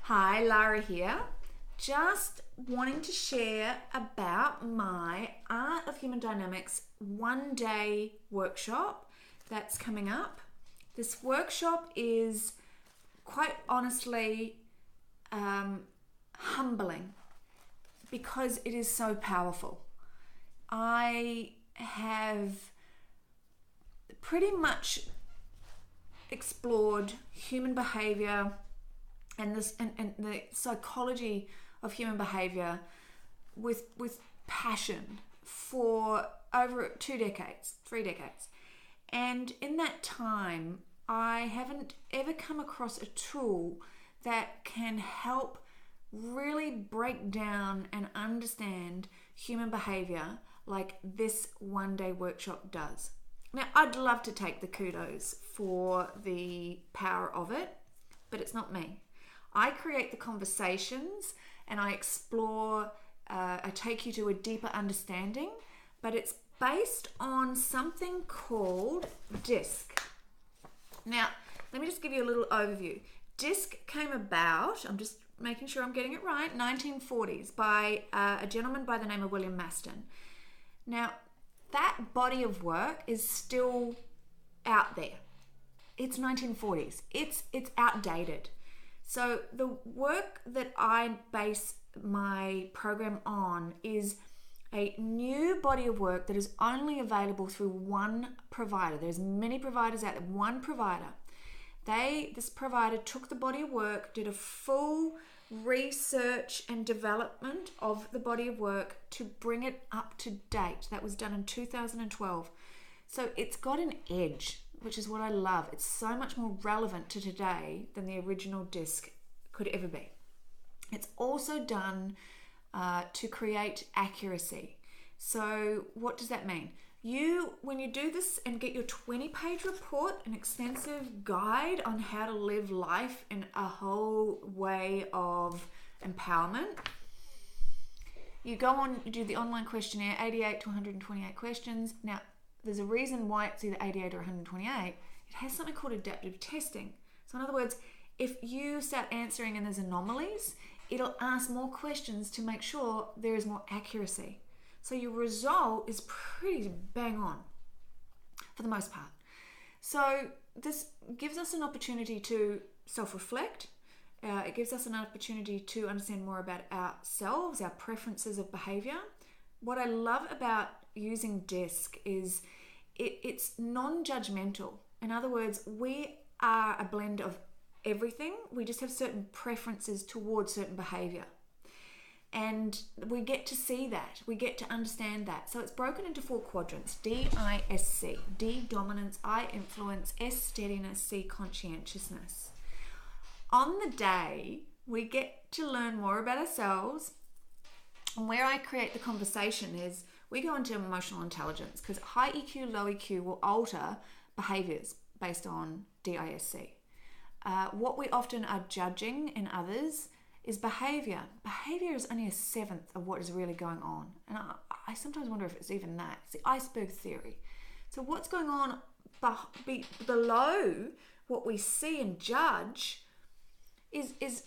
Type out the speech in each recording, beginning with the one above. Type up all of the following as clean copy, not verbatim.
Hi, Lara here. Just wanting to share about my Art of Human Dynamics one-day workshop that's coming up. This workshop is quite honestly humbling because it is so powerful. I have pretty much explored human behavior and the psychology of human behavior with passion for over 2 decades, 3 decades. And in that time, I haven't ever come across a tool that can help really break down and understand human behavior like this one-day workshop does. Now, I'd love to take the kudos for the power of it, but it's not me. I create the conversations and I explore, I take you to a deeper understanding, but it's based on something called DISC. Now, let me just give you a little overview. DISC came about, I'm just making sure I'm getting it right, 1940s by a gentleman by the name of William Maston. Now, that body of work is still out there. It's 1940s. It's outdated. So the work that I base my program on is a new body of work that is only available through one provider. There's many providers out there. One provider. This provider took the body of work, did a full research and development of the body of work to bring it up to date. That was done in 2012. So it's got an edge, which is what I love. It's so much more relevant to today than the original DISC could ever be. It's also done to create accuracy. So what does that mean? When you do this and get your 20-page report, an extensive guide on how to live life in a whole way of empowerment, you go on, you do the online questionnaire, 88 to 128 questions. Now, there's a reason why it's either 88 or 128. It has something called adaptive testing. So in other words, if you start answering and there's anomalies, it'll ask more questions to make sure there is more accuracy. So your result is pretty bang on for the most part. So this gives us an opportunity to self-reflect. It gives us an opportunity to understand more about ourselves, our preferences of behavior. What I love about using DISC is it's non-judgmental. In other words, we are a blend of everything. We just have certain preferences towards certain behavior. And we get to see that. We get to understand that. So it's broken into 4 quadrants. D-I-S-C. D, dominance. I, influence. S, steadiness. C, conscientiousness. On the day, we get to learn more about ourselves. And where I create the conversation is we go into emotional intelligence, because high EQ, low EQ will alter behaviours based on DISC. What we often are judging in others is behaviour. Behaviour is only a 1/7 of what is really going on. And I sometimes wonder if it's even that. It's the iceberg theory. So what's going on below what we see and judge is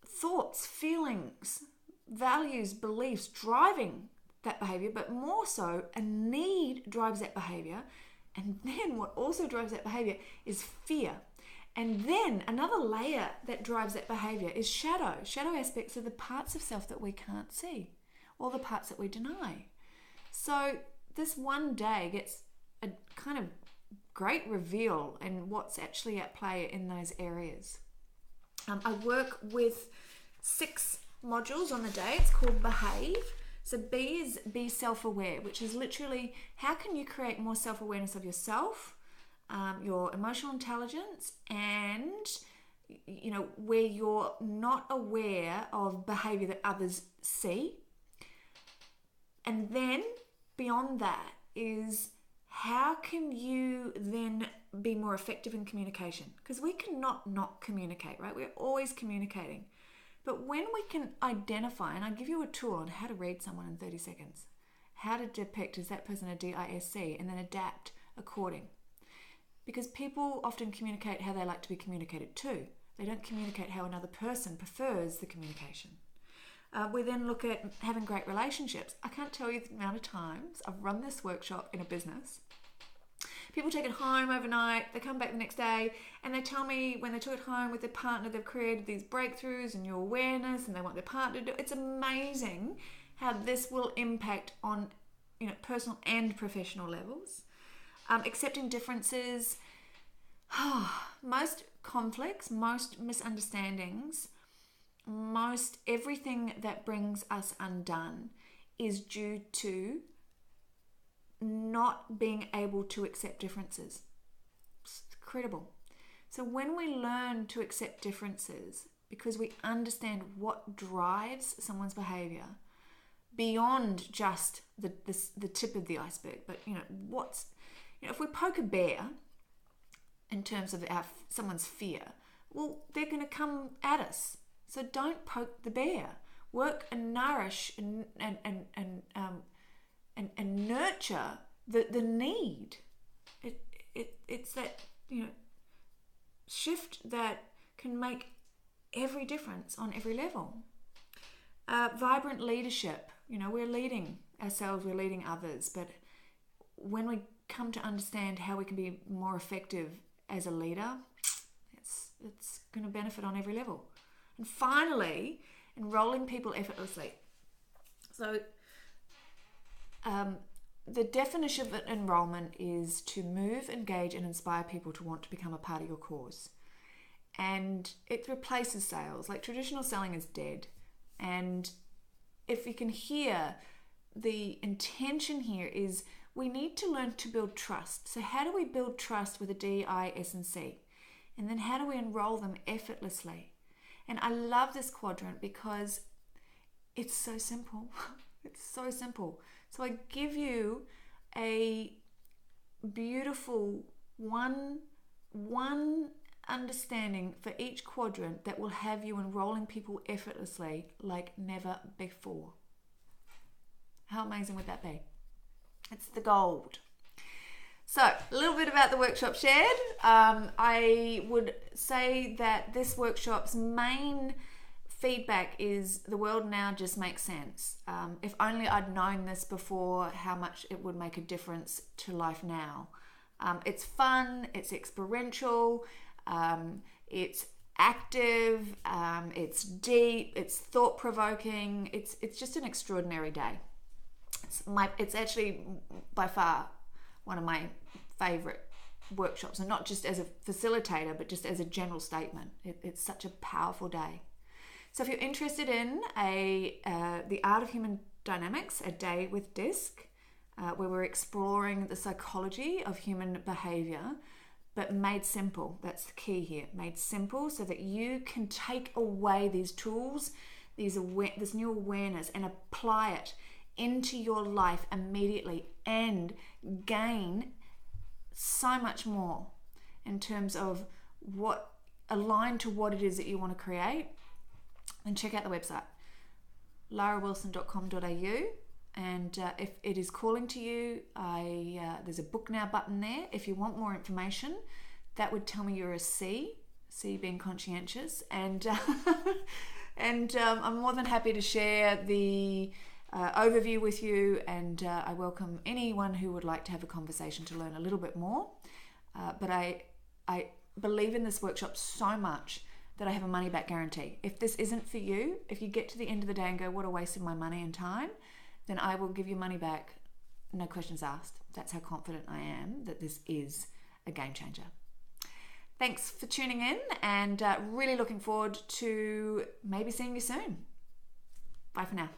thoughts, feelings, values, beliefs driving that behaviour, but more so a need drives that behaviour. And then what also drives that behaviour is fear. And then another layer that drives that behavior is shadow. Shadow aspects are the parts of self that we can't see, or the parts that we deny. So this one day gets a kind of great reveal in what's actually at play in those areas. I work with 6 modules on the day. It's called Behave. So B is be self-aware, which is literally how can you create more self-awareness of yourself, your emotional intelligence, and where you're not aware of behavior that others see. And then beyond that is how can you then be more effective in communication? Because we cannot not communicate, right? We're always communicating. But when we can identify, and I give you a tool on how to read someone in 30 seconds, how to depict is that person a DISC, and then adapt according. Because people often communicate how they like to be communicated to. They don't communicate how another person prefers the communication. We then look at having great relationships. I can't tell you the amount of times I've run this workshop in a business. People take it home overnight, they come back the next day, and they tell me when they took it home with their partner, they've created these breakthroughs and new awareness, and they want their partner to do it. It's amazing how this will impact on, personal and professional levels. Accepting differences. Most conflicts, most misunderstandings, most everything that brings us undone is due to not being able to accept differences. It's incredible. So when we learn to accept differences, because we understand what drives someone's behavior beyond just the tip of the iceberg, but if we poke a bear in terms of someone's fear, well, they're going to come at us. So don't poke the bear. Work and nourish and nurture the need. It's that shift that can make every difference on every level. Vibrant leadership. We're leading ourselves, we're leading others, but when we come to understand how we can be more effective as a leader, it's going to benefit on every level. And finally, enrolling people effortlessly. So the definition of enrollment is to move, engage, and inspire people to want to become a part of your cause. And it replaces sales. Like, traditional selling is dead. And if you can hear, the intention here is we need to learn to build trust. So how do we build trust with a D, I, S, and C? And then how do we enroll them effortlessly? And I love this quadrant because it's so simple. It's so simple. So I give you a beautiful one understanding for each quadrant that will have you enrolling people effortlessly like never before. How amazing would that be? It's the gold. So, a little bit about the workshop shared. I would say that this workshop's main feedback is the world now just makes sense. If only I'd known this before, how much it would make a difference to life now. It's fun, it's experiential, it's active, it's deep, it's thought-provoking. It's just an extraordinary day. It's actually by far one of my favorite workshops, and not just as a facilitator, but just as a general statement. It's such a powerful day. So if you're interested in the Art of Human Dynamics, a day with DISC, where we're exploring the psychology of human behavior, but made simple. That's the key here. Made simple so that you can take away these tools, this new awareness, and apply it into your life immediately and gain so much more in terms of what aligned to what it is that you want to create. And check out the website, larawilson.com.au, and if it is calling to you, there's a book now button there. If you want more information, that would tell me you're a C being conscientious, and I'm more than happy to share the overview with you, and I welcome anyone who would like to have a conversation to learn a little bit more. But I believe in this workshop so much that I have a money back guarantee. If this isn't for you, if you get to the end of the day and go, what a waste of my money and time, then I will give you money back, no questions asked. That's how confident I am that this is a game changer. Thanks for tuning in, and really looking forward to maybe seeing you soon. Bye for now.